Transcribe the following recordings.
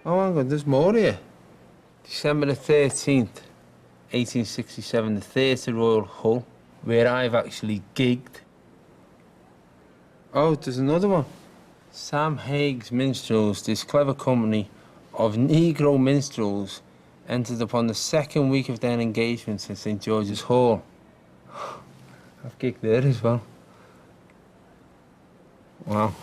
Oh, hang on, there's more here. December the 13th, 1867, the Theatre Royal Hull, where I've actually gigged. Oh, there's another one. Sam Haig's Minstrels, this clever company of Negro minstrels, entered upon the second week of their engagement in St George's Hall. I've gigged there as well. Wow.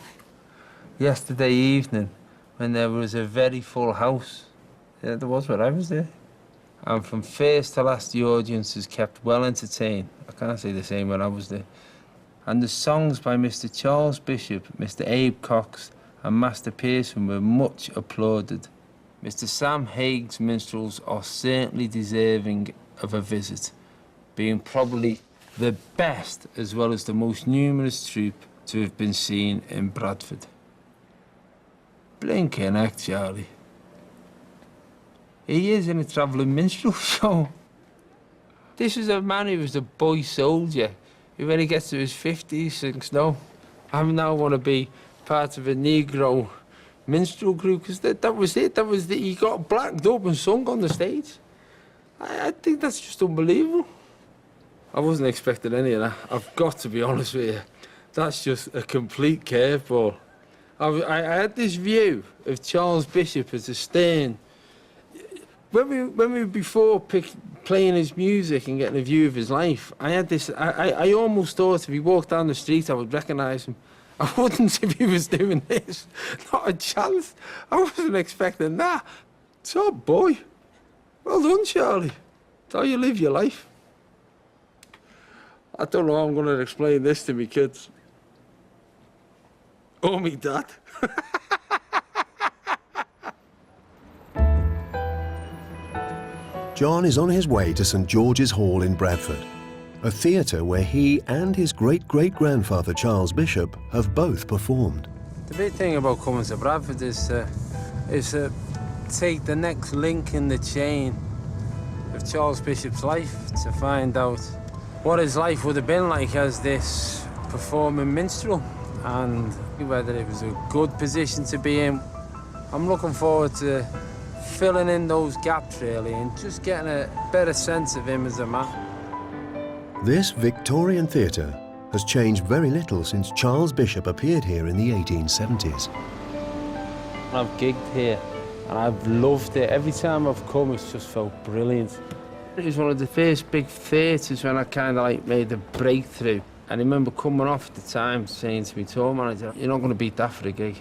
Yesterday evening, when there was a very full house, yeah, there was when I was there. And from first to last, the audience was kept well entertained. I can't say the same when I was there. And the songs by Mr. Charles Bishop, Mr. Abe Cox, and Master Pearson were much applauded. Mr. Sam Haig's minstrels are certainly deserving of a visit, being probably the best as well as the most numerous troupe to have been seen in Bradford. Blinking heck, Charlie. He is in a travelling minstrel show. This is a man who was a boy soldier, who when he gets to his 50s thinks, no, I now want to be part of a Negro minstrel group, because that was it. He got blacked up and sung on the stage. I think that's just unbelievable. I wasn't expecting any of that. I've got to be honest with you. That's just a complete curveball. I had this view of Charles Bishop as a stern. When we before playing his music and getting a view of his life, I had this. I almost thought if he walked down the street, I would recognise him. I wouldn't if he was doing this. Not a chance. I wasn't expecting that. So, boy, well done, Charlie. That's how you live your life. I don't know how I'm going to explain this to me kids. Or me dad. John is on his way to St George's Hall in Bradford, a theatre where he and his great-great-grandfather Charles Bishop have both performed. The big thing about coming to Bradford is to take the next link in the chain of Charles Bishop's life, to find out what his life would have been like as this performing minstrel, and whether it was a good position to be in. I'm looking forward to filling in those gaps, really, and just getting a better sense of him as a man. This Victorian theatre has changed very little since Charles Bishop appeared here in the 1870s. I've gigged here, and I've loved it. Every time I've come, it's just felt brilliant. It was one of the first big theatres when I kind of like made a breakthrough. And I remember coming off at the time saying to my tour manager, you're not going to beat that for a gig.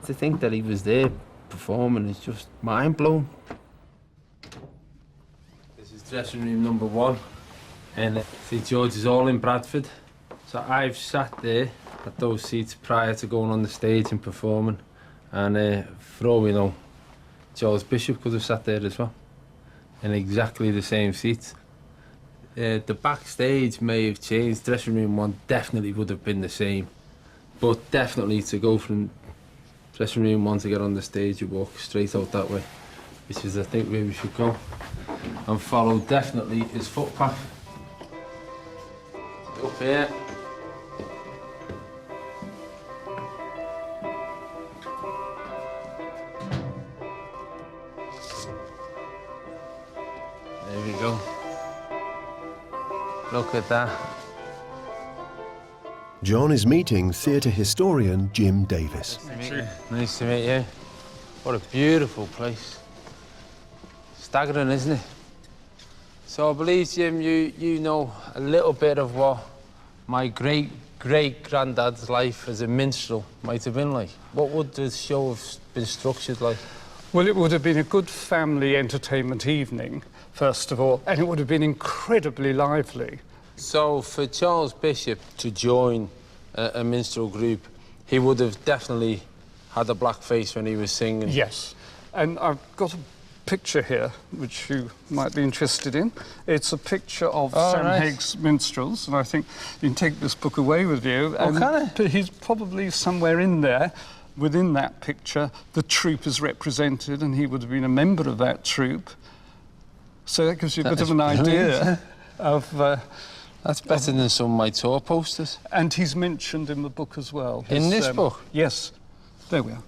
To think that he was there performing is just mind-blowing. This is dressing room number 1 in St George's Hall in Bradford. So I've sat there at those seats prior to going on the stage and performing. And for all we know, Charles Bishop could have sat there as well, in exactly the same seats. The backstage may have changed. Dressing room 1 definitely would have been the same. But definitely to go from dressing room 1 to get on the stage, you walk straight out that way, which is, I think, where we should go. And follow definitely his footpath. Up here. There we go. Look at that. John is meeting theatre historian Jim Davis. Nice to meet you. What a beautiful place. Staggering, isn't it? So I believe, Jim, you know a little bit of what my great-great-granddad's life as a minstrel might have been like. What would the show have been structured like? Well, it would have been a good family entertainment evening, first of all, and it would have been incredibly lively. So for Charles Bishop to join a minstrel group, he would have definitely had a black face when he was singing. Yes, and I've got a picture here, which you might be interested in. It's a picture of Sam Haig's Minstrels, and I think you can take this book away with you. Oh, can I? He's probably somewhere in there. Within that picture, the troupe is represented, and he would have been a member of that troupe. So that gives you a bit of an idea of... That's better than some of my tour posters. And he's mentioned in the book as well. In this book? Yes. There we are.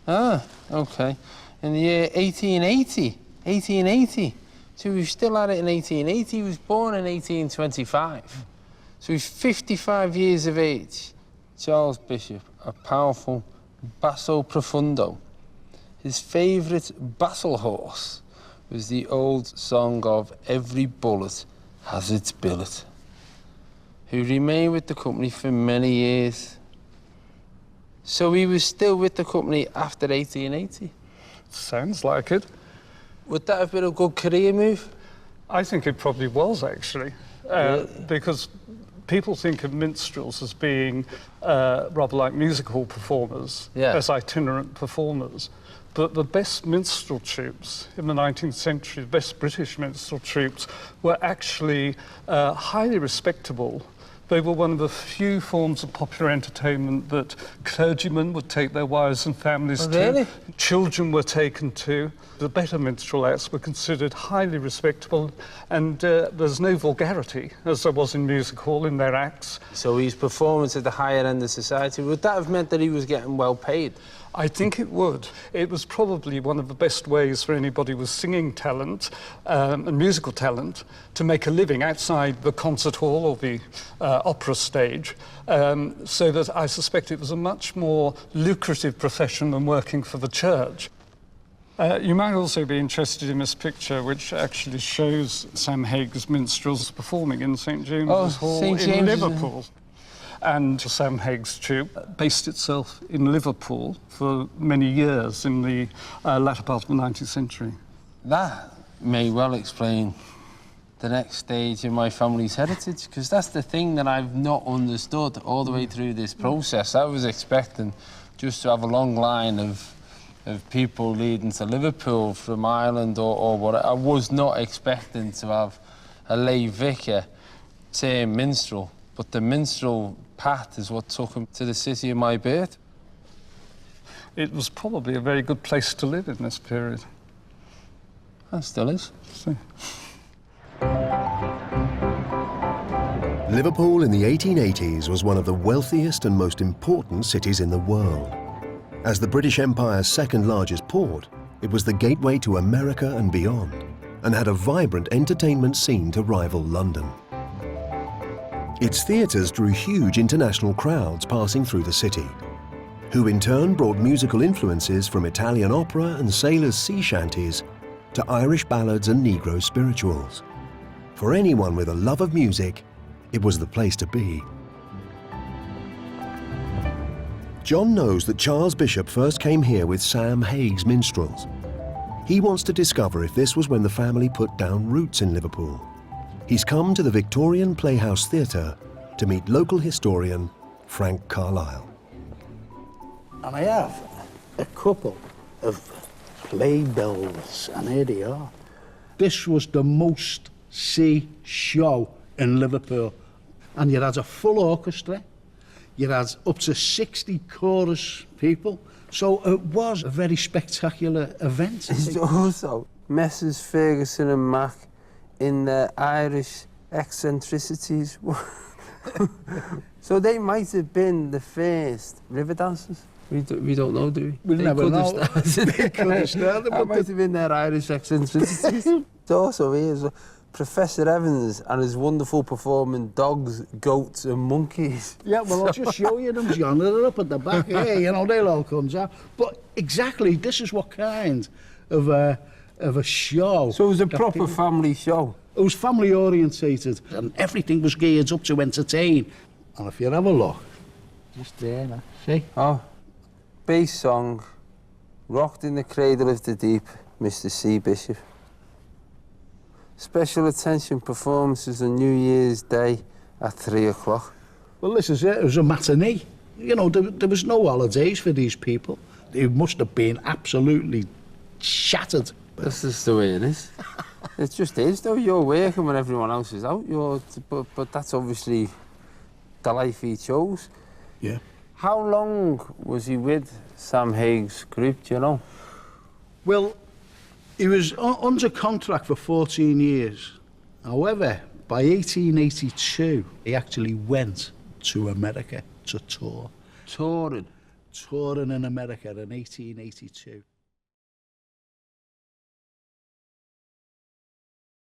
Ah, OK. in the year 1880. 1880. So we've still had it in 1880. He was born in 1825. So he's 55 years of age. Charles Bishop, a powerful basso profundo. His favourite battle horse was the old song of Every Bullet Has Its Billet, who remained with the company for many years. So he was still with the company after 1880? Sounds like it. Would that have been a good career move? I think it probably was, actually, because people think of minstrels as being rather like musical performers, as itinerant performers. But the best minstrel troupes in the 19th century, the best British minstrel troupes, were actually highly respectable. They were one of the few forms of popular entertainment that clergymen would take their wives and families to. Really? Children were taken to. The better minstrel acts were considered highly respectable, and there's no vulgarity, as there was in music hall, in their acts. So his performance at the higher end of society, would that have meant that he was getting well paid? I think it would. It was probably one of the best ways for anybody with singing talent and musical talent to make a living outside the concert hall or the opera stage, so that I suspect it was a much more lucrative profession than working for the church. You might also be interested in this picture, which actually shows Sam Hague's minstrels performing in St James's Hall in Liverpool. And Sam Hague's troupe based itself in Liverpool for many years in the latter part of the 19th century. That may well explain the next stage in my family's heritage, because that's the thing that I've not understood all the way through this process. I was expecting just to have a long line of people leading to Liverpool from Ireland or what. I was not expecting to have a lay vicar turn minstrel, but the minstrel path is what took him to the city of my birth. It was probably a very good place to live in this period. It still is. Liverpool in the 1880s was one of the wealthiest and most important cities in the world. As the British Empire's second largest port, it was the gateway to America and beyond, and had a vibrant entertainment scene to rival London. Its theatres drew huge international crowds passing through the city, who in turn brought musical influences from Italian opera and sailors' sea shanties to Irish ballads and Negro spirituals. For anyone with a love of music, it was the place to be. John knows that Charles Bishop first came here with Sam Hague's minstrels. He wants to discover if this was when the family put down roots in Liverpool. He's come to the Victorian Playhouse Theatre to meet local historian Frank Carlisle. And I have a couple of playbills, and here they are. This was the most-see show in Liverpool. And you had a full orchestra, you had up to 60 chorus people, so it was a very spectacular event. It's also Messrs Ferguson and Mac in their Irish eccentricities. So they might have been the first river dancers. We don't know, do we? We'll never know. They could have started, that might have been their Irish eccentricities. It's also here, Professor Evans and his wonderful performing dogs, goats and monkeys. Yeah, well, I'll just show you them, John. They're up at the back here, you know, they'll all come out. But exactly, this is what kind of a show. So it was a proper family show? It was family orientated, and everything was geared up to entertain. And if you have a look, just there now, see? Oh, bass song, rocked in the cradle of the deep, Mr. C. Bishop. Special attention performances on New Year's Day at 3 o'clock. Well, this is it. It was a matinee. You know, there was no holidays for these people. They must have been absolutely shattered. This is the way it is. It just is, though. You're working when everyone else is out. But that's obviously the life he chose. Yeah. How long was he with Sam Hague's group, do you know? Well, he was under contract for 14 years. However, by 1882, he actually went to America to tour. Touring? Touring in America in 1882.